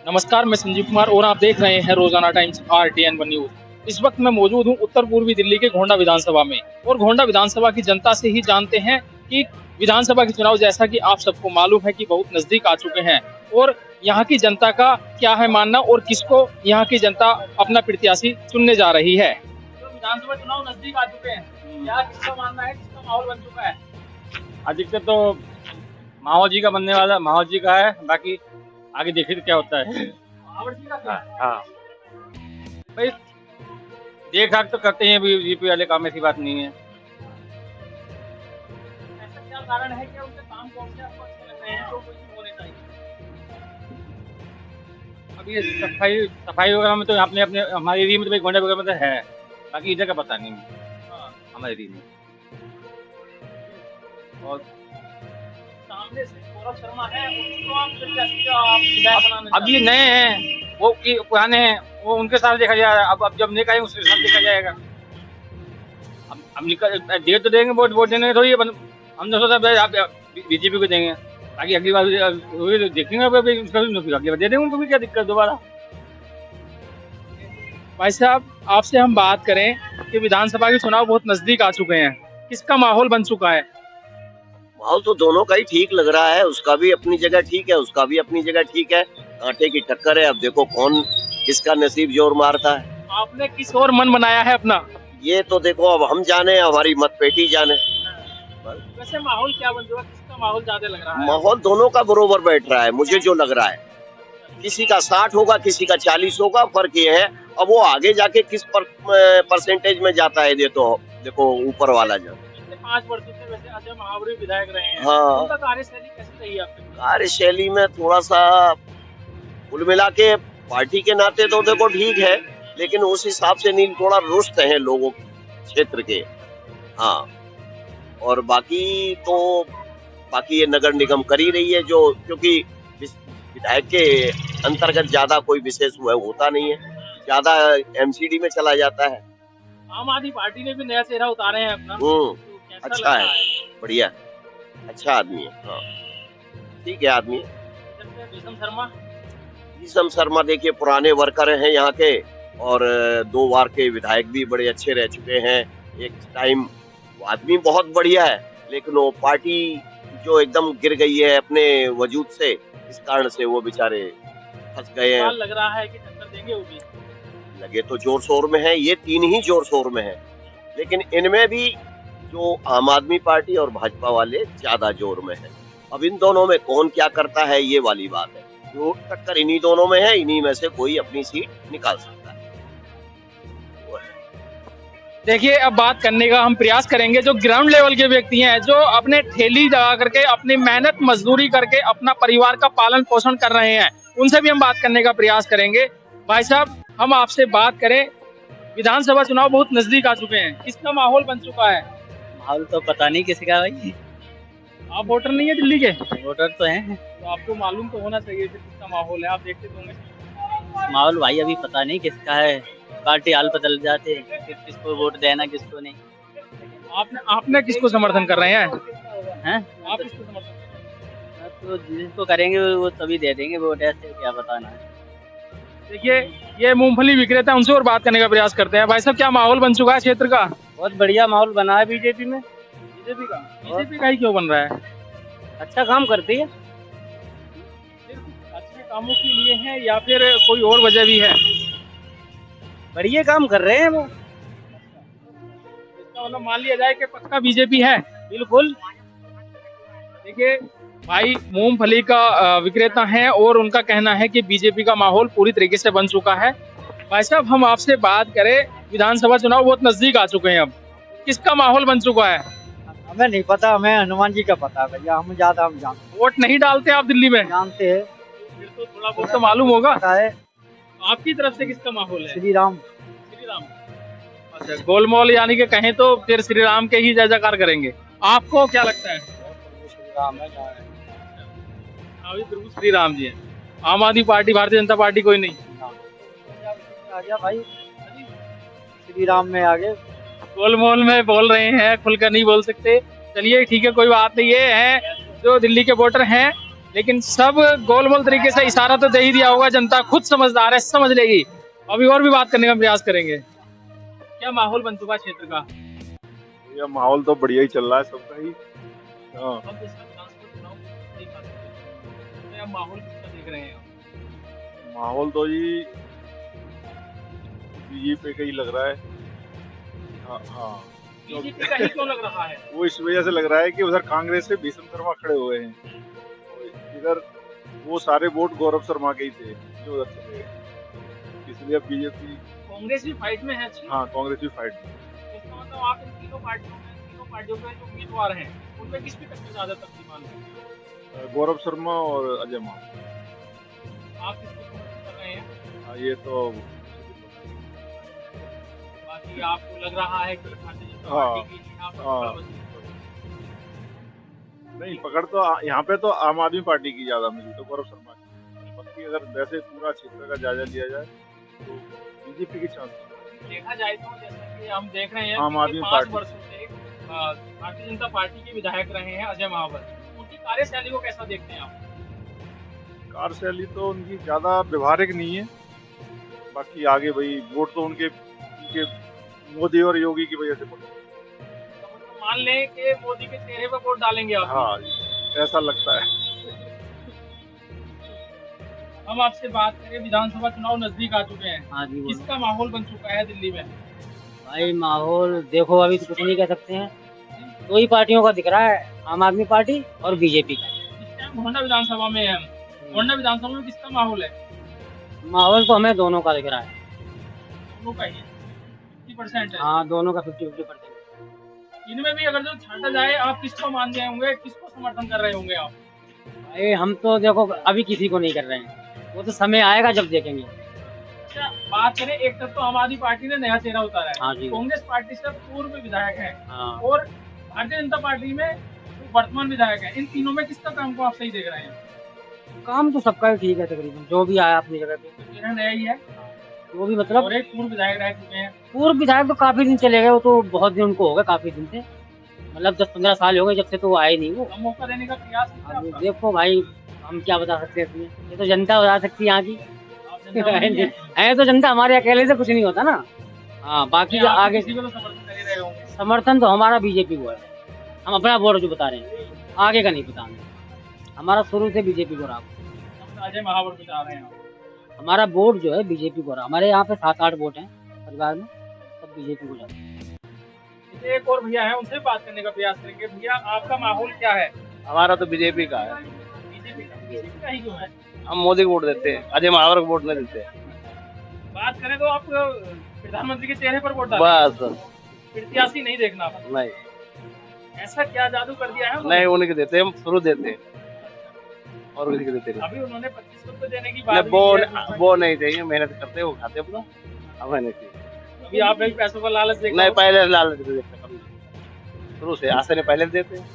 नमस्कार, मैं संजीव कुमार और आप देख रहे हैं रोजाना टाइम्स RTN1 न्यूज। इस वक्त मैं मौजूद हूं उत्तर पूर्वी दिल्ली के गोंडा विधानसभा में और गोंडा विधानसभा की जनता से ही जानते हैं कि विधानसभा के चुनाव, जैसा कि आप सबको मालूम है, कि बहुत नजदीक आ चुके हैं और यहाँ की जनता का क्या है मानना और किसको यहाँ की जनता अपना प्रत्याशी चुनने जा रही है। तो विधानसभा चुनाव नजदीक आ चुके हैं, क्या किसका मानना है, किसका माहौल बन चुका है? अधिकतर तो माहौल जी का बनने वाला माहौल जी का है, बाकी आगे देखिए तो क्या होता है। हाँ भाई, देख भाग तो करते हैं बीजेपी वाले, काम ऐसी बात नहीं है। ऐसा क्या कारण है कि उनके काम कौन से आपको अच्छे लग रहे हैं जो कोई होने चाहिए? अब ये सफाई वगैरह में तो आपने अपने हमारे एरिया में तो भाई गोंडा वगैरह में तो है, बाकी इधर का पता नहीं हमारे एरिया में। और सामने से गौरव शर्मा है, उसको आप प्रत्याशी आप विधायक बनाना अब ये नए हैं, वो पुराने हैं, वो उनके साथ देखा जाएगा। अब जब निकल उसके साथ देखा जाएगा। अब निकल दे तो देंगे, वोट देने थोड़ी हम तो सोचा आप बीजेपी को देंगे, बाकी अगली बार तो देखेंगे, अगली बार दे देंगे उनको भी, क्या दिक्कत दोबारा। भाई साहब, आपसे हम बात करें कि विधानसभा के चुनाव बहुत नजदीक आ चुके हैं, किसका माहौल बन चुका है? माहौल तो दोनों का ही ठीक लग रहा है, उसका भी अपनी जगह ठीक है, उसका भी अपनी जगह ठीक है। कांटे की टक्कर है, अब देखो कौन किसका नसीब जोर मारता है। आपने किस और मन बनाया है अपना? ये तो देखो अब हम जाने, हमारी मत पेटी जाने। वैसे माहौल क्या बन चुका है, किसका माहौल ज्यादा लग रहा है? माहौल दोनों का बरोबर बैठ रहा है, मुझे जो लग रहा है। किसी का 60 होगा, किसी का 40 होगा, फर्क ये है अब वो आगे जाके किस परसेंटेज में जाता है, ये तो देखो ऊपर वाला जाए। 5 वर्षों से वैसे अजय महावरी विधायक रहे हैं, हाँ। उनका कार्यशैली कैसी रही आपके? कार्यशैली में थोड़ा सा कुल मिला के पार्टी के नाते तो देखो ठीक है, लेकिन उस हिसाब से नहीं, थोड़ा रुष्ट है लोगों क्षेत्र के। हाँ, और बाकी ये नगर निगम कर ही रही है, जो क्योंकि विधायक के अंतर्गत ज्यादा कोई विशेष होता नहीं है, ज्यादा MCD में चला जाता है। आम आदमी पार्टी ने भी नया चेहरा उतारे हैं अपना, अच्छा है, बढ़िया, अच्छा आदमी है। हाँ, ठीक है आदमी। भीषम शर्मा देखिए पुराने वर्कर हैं यहाँ के, और 2 बार के विधायक भी बड़े अच्छे रह चुके हैं। एक टाइम वो आदमी बहुत बढ़िया है, लेकिन वो पार्टी जो एकदम गिर गई है अपने वजूद से, इस कारण से वो बेचारे फंस गए हैं। लग रहा है कि टक्कर देंगे वो भी। लगे तो जोर शोर में है, ये 3 ही जोर शोर में है, लेकिन इनमें भी जो आम आदमी पार्टी और भाजपा वाले ज्यादा जोर में है। अब इन दोनों में कौन क्या करता है, ये वाली बात है। जो टक्कर इन्हीं दोनों में है, इन्हीं में से कोई अपनी सीट निकाल सकता है। देखिए, अब बात करने का हम प्रयास करेंगे जो ग्राउंड लेवल के व्यक्ति हैं, जो अपने ठेली लगा करके, अपनी मेहनत मजदूरी करके अपना परिवार का पालन पोषण कर रहे हैं, उनसे भी हम बात करने का प्रयास करेंगे। भाई साहब, हम आपसे बात करें, विधानसभा चुनाव बहुत नजदीक आ चुके हैं, किसका माहौल बन चुका है? माहौल तो पता नहीं किसका भाई। आप वोटर नहीं है दिल्ली के? वोटर तो हैं। तो आपको मालूम तो होना चाहिए कि किसका माहौल है, आप देखते तो होंगे। माहौल भाई अभी पता नहीं किसका है, पार्टी हाल बदल जाते हैं, किसको वोट देना किसको नहीं। आपने किसको समर्थन कर रहे हैं? आप किसको समर्थन कर रहे हैं? तो जिसको करेंगे वो तभी दे देंगे वोट, ऐसे क्या बताना है। देखिए, ये मूंगफली विक्रेता, उनसे और बात करने का प्रयास करते हैं। भाई साहब, क्या माहौल बन चुका है क्षेत्र का? बहुत बढ़िया माहौल बना है बीजेपी में। बीजेपी का ही क्यों बन रहा है? अच्छा काम करती है। सिर्फ अच्छे कामों के लिए है या फिर कोई और वजह भी है? बढ़िया काम कर रहे हैं वो। इसका मतलब मान लिया जाए कि पक्का बीजेपी है? बिल्कुल। देखिए भाई, मूंगफली का विक्रेता हैं और उनका कहना है कि बीजेपी का माहौल पूरी तरीके से बन चुका है। भाई साहब, हम आपसे बात करें, विधानसभा चुनाव बहुत नजदीक आ चुके हैं, अब किसका माहौल बन चुका है? हमें नहीं पता, हमें हनुमान जी का पता है भैया, हम जानते। वोट नहीं डालते आप दिल्ली में? जानते हैं। फिर तो थोड़ा बहुत तो मालूम होगा। है आपकी तरफ से किसका माहौल है? श्री राम। अच्छा, गोलमोल यानी कि कहें तो फिर श्री राम के ही जय जयकार करेंगे। आपको क्या लगता है? श्री राम है। अभी प्रभु श्री राम जी है। आम आदमी पार्टी, भारतीय जनता पार्टी कोई नहीं? आ गया भाई, श्री राम में आगे। गोलमोल में बोल रहे हैं, खुलकर नहीं बोल सकते। चलिए ठीक है, कोई बात नहीं। ये है जो दिल्ली के वोटर हैं, लेकिन सब गोल मोल तरीके से इशारा तो दे ही दिया होगा, जनता खुद समझदार है, समझ लेगी। अभी और भी बात करने का प्रयास करेंगे। क्या माहौल बन चुका क्षेत्र का? ये माहौल तो बढ़िया ही चल रहा है सबका ही। हाँ, अब इस वक्त विधानसभा चुनाव नजदीक आ चुके हैं, तो आप माहौल कितना देख रहे हैं आप? माहौल तो जी बीजेपी का ही लग रहा है। हाँ हाँ, बीजेपी का ही क्यों लग रहा है? वो इस वजह से लग रहा है कि उधर कांग्रेस से भीषम शर्मा खड़े हुए हैं, इधर वो सारे वोट गौरव शर्मा के ही थे जो उधर चले गए, इसलिए अब बीजेपी। कांग्रेस भी फाइट में है अच्छी। हाँ, कांग्रेस भी फाइट में। इसका मतलब आप इन तीनों पार्टियों के जो उम्मीदवार हैं उनमें किसकी टक्कर ज्यादा तकलीफ है? गौरव शर्मा और अजय माम। आप किसको सपोर्ट कर रहे हैं? हाँ, ये तो बाकी आपको लग रहा है कि भारतीय जनता हाँ, पार्टी की यहाँ पर हाँ। पकड़ बची? नहीं, पकड़ तो यहाँ पे तो आम आदमी पार्टी की ज्यादा मिली, तो गौरव शर्मा की। बाकी अगर वैसे पूरा क्षेत्र का जायजा लिया जाए तो बीजेपी की चांस। देखा जाए तो जैसा कि हम देख रहे हैं आम कि आदमी 5 पार्टी। वर्षों से भारतीय जनता पार्टी के विधायक रहे हैं अजय महावर। उनकी कार्यशैली को कैसा देखते हैं आप? कार्यशैली तो उनकी ज्यादा व्यवहारिक नहीं है, बाकी आगे भाई वोट तो उनके मोदी और योगी की वजह से पड़े। तो मतलब मान लें कि मोदी के चेहरे पर वोट डालेंगे आप? हाँ, ऐसा लगता है। हम आपसे बात करें, विधानसभा चुनाव नजदीक आ चुके हैं, हाँ जी, बोलो। किसका माहौल बन चुका है दिल्ली में? भाई माहौल देखो अभी तो कुछ नहीं कह सकते हैं, दो ही पार्टियों का दिख रहा है, आम आदमी पार्टी और बीजेपी का। इस टाइम गोंडा विधानसभा में है, गोंडा विधानसभा में किसका माहौल है? माहौल तो हमें दोनों का दिख रहा है। दोनों का ही है, 50% है। हाँ, दोनों का 50-50%। इनमें भी अगर जो छाटा जाए, आप किसको मान रहे होंगे, किसको समर्थन कर रहे होंगे आप? भाई हम तो देखो अभी किसी को नहीं कर रहे हैं, वो तो समय आएगा जब देखेंगे। अच्छा, बात करें, एक तरफ तो आम आदमी पार्टी ने नया चेहरा उतारा है, हाँ जी। कांग्रेस पार्टी से पूर्व विधायक है, हाँ, और भारतीय जनता पार्टी में वर्तमान विधायक है। इन तीनों में किसका काम को आप सही देख रहे हैं? काम तो सबका ही ठीक है तकरीबन, जो भी आया अपनी जगह पे, चेहरा नया ही है, वो भी मतलब। और एक पूर्व विधायक रह चुके हैं। पूर्व विधायक तो काफी दिन चले गए, वो तो बहुत दिन उनको हो गए, काफी दिन से, मतलब 10-15 साल हो गए जब से तो वो आए नहीं वो। अब मौका देने का प्रयास है अब आपका? देखो भाई, हम क्या बता सकते हैं इसमें, ये तो जनता बता सकती है यहाँ की। आप जनता में नहीं हैं। है तो जनता, हमारे अकेले से कुछ नहीं होता ना। हाँ, बाकी जो आप आगे किसी को तो समर्थन कर ही रहे होंगे। समर्थन तो हमारा बीजेपी को है, हम अपना वोट जो बता रहे हैं, आगे का नहीं पता हमें। हमारा शुरू से बीजेपी को रहा, हम अजय महावर को चाह रहे हैं। हमारा वोट जो है बीजेपी को रहा। हमारे यहाँ पे 7-8 वोट हैं परिवार में, सब बीजेपी को जाते हैं। एक और भैया है, उनसे बात करने का प्रयास करेंगे। भैया, आपका माहौल क्या है? हमारा तो बीजेपी का है। बीजेपी का ही क्यों है? हम मोदी को वोट देते हैं, अजय महावर को वोट नहीं देते। बात करें तो आप प्रधानमंत्री के चेहरे पर वोट डालें, बस बस, प्रत्याशी नहीं देखना आप। नहीं ऐसा क्या जादू कर दिया है उन्होंने? नहीं, उन्हीं को देते हैं, हम शुरू देते हैं और किसी को देते नहीं। अभी उन्होंने 25 रुपए देने की नहीं, बात की है। वो नहीं चाहिए, मेहनत करते हैं, वो खाते अपना, हमें नहीं चाहिए। अभी आप एक पैसों का लालच देख नहीं, पहले लालच देते हैं, कभी शुरू से, आज से नहीं, पहले देते हैं,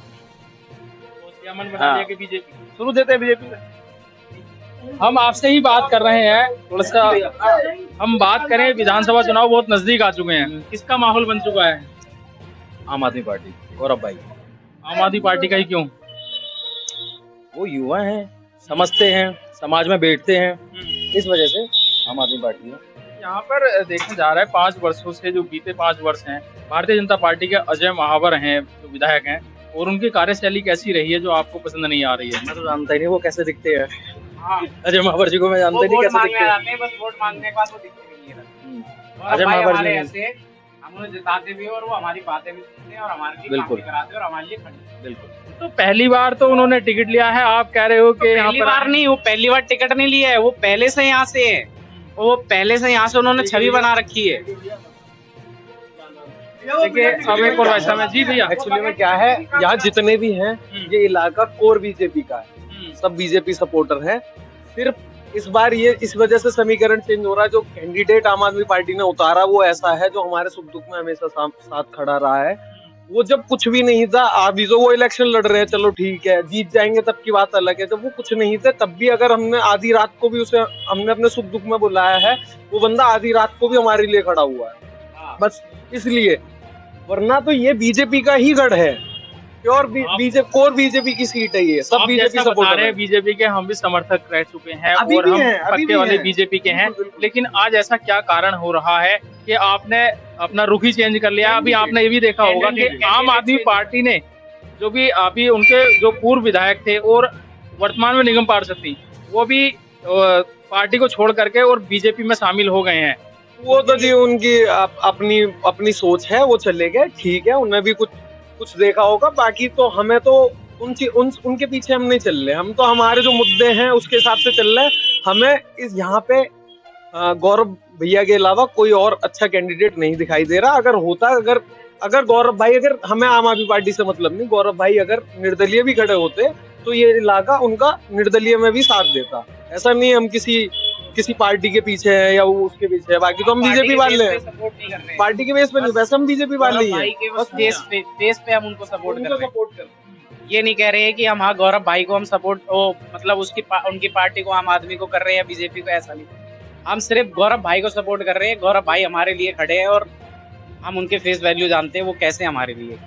मन बना हाँ। दिया कि बीजेपी। शुरू देते हैं बीजेपी में। हम आपसे ही बात कर रहे हैं, थोड़ा सा हम बात करें, विधानसभा चुनाव बहुत नजदीक आ चुके हैं, किसका माहौल बन चुका है? आम आदमी पार्टी, गौरव भाई। आम आदमी पार्टी का ही क्यों? वो युवा हैं, समझते हैं, समाज में बैठते हैं, इस वजह से आम आदमी पार्टी है। यहाँ पर देखा जा रहा है 5 वर्षों से, जो बीते 5 वर्ष हैं, भारतीय जनता पार्टी के अजय महावर हैं जो विधायक हैं, और उनकी कार्यशैली कैसी रही है जो आपको पसंद नहीं आ रही है? मैं तो जानता ही नहीं वो कैसे दिखते हैं। हाँ, अजय महावर जी को मैं जानता ही नहीं कैसे दिखते हैं। बस वोट मांगने के बाद वो दिखते भी नहीं रहते। अजय महावर जी ऐसे हम उन्हें जिताते भी और वो हमारी बातें भी सुनते हैं और हमारे लिए काम बिल्कुल। भी कराते हैं और हमारे लिए खड़े। बिल्कुल। तो पहली बार तो उन्होंने टिकट लिया है, आप कह रहे हो कि यहाँ पहली पर बार नहीं, वो पहली बार टिकट नहीं लिया है, वो पहले से यहाँ से है, वो पहले से यहाँ से उन्होंने छवि बना रखी है। देखिए, अब एक और वैसा में जी भैया, एक्चुअली में क्या है, यहाँ जितने भी हैं ये इलाका कोर बीजेपी का है, सब बीजेपी सपोर्टर हैं। सिर्फ इस बार ये इस वजह से समीकरण चेंज हो रहा है, जो कैंडिडेट आम आदमी पार्टी ने उतारा वो ऐसा है जो हमारे सुख दुख में हमेशा साथ खड़ा रहा है। वो जब कुछ भी नहीं था, अभी जो वो इलेक्शन लड़ रहे हैं, चलो ठीक है, जीत जाएंगे तब की बात अलग है। जब वो कुछ नहीं थे तब भी अगर हमने आधी रात को भी उसे हमने अपने सुख दुख में बुलाया है, वो बंदा आधी रात को भी हमारे लिए खड़ा हुआ है, बस इसलिए। वरना तो ये बीजेपी का ही गढ़ है, प्योर बीजेपी कोर बीजेपी की सीट है ये, सब आप बीजेपी जैसा बता सपोर्टर रहे है। हैं बीजेपी के हम भी समर्थक रह चुके हैं अभी और भी हम हैं, अभी पक्के भी वाले हैं। बीजेपी के हैं, बिल्कुल, बिल्कुल। लेकिन आज ऐसा क्या कारण हो रहा है कि आपने अपना रुख ही चेंज कर लिया? अभी आपने ये भी देखा होगा कि आम आदमी पार्टी ने जो भी अभी उनके जो पूर्व विधायक थे और वर्तमान में निगम पार्षद थी, वो भी पार्टी को छोड़ करके और बीजेपी में शामिल हो गए हैं। वो तो जी उनकी अपनी अपनी सोच है, वो चले गए, ठीक है, उन्हें भी कुछ देखा होगा। बाकी तो हमें तो उनके पीछे हम नहीं चल रहे, हम तो हमारे जो मुद्दे हैं उसके हिसाब से चल रहे हैं। हमें इस यहाँ पे गौरव भैया के अलावा कोई और अच्छा कैंडिडेट नहीं दिखाई दे रहा। अगर होता, अगर गौरव भाई, अगर हमें आम आदमी पार्टी से मतलब नहीं, गौरव भाई अगर निर्दलीय भी खड़े होते तो ये इलाका उनका निर्दलीय में भी साथ देता। ऐसा नहीं हम किसी पार्टी के पीछे है या वो उसके पीछे है। बाकी तो हम बीजेपी वाले हैं, पार्टी के बेस पे नहीं, वैसे हम बीजेपी वाले ही हैं। बस देश पे हम उनको सपोर्ट कर रहे हैं। ये नहीं कह रहे हैं कि हम हाँ गौरव भाई को हम सपोर्ट मतलब उनकी पार्टी को, आम आदमी को कर रहे हैं या बीजेपी को, ऐसा नहीं। हम सिर्फ गौरव भाई को सपोर्ट कर रहे हैं। गौरव भाई हमारे लिए खड़े हैं और हम उनके फेस वैल्यू जानते हैं, वो कैसे हमारे लिए।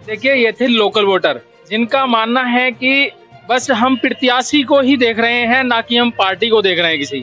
देखिए, ये थे लोकल वोटर जिनका मानना है कि बस हम प्रत्याशी को ही देख रहे हैं, ना कि हम पार्टी को देख रहे हैं किसी।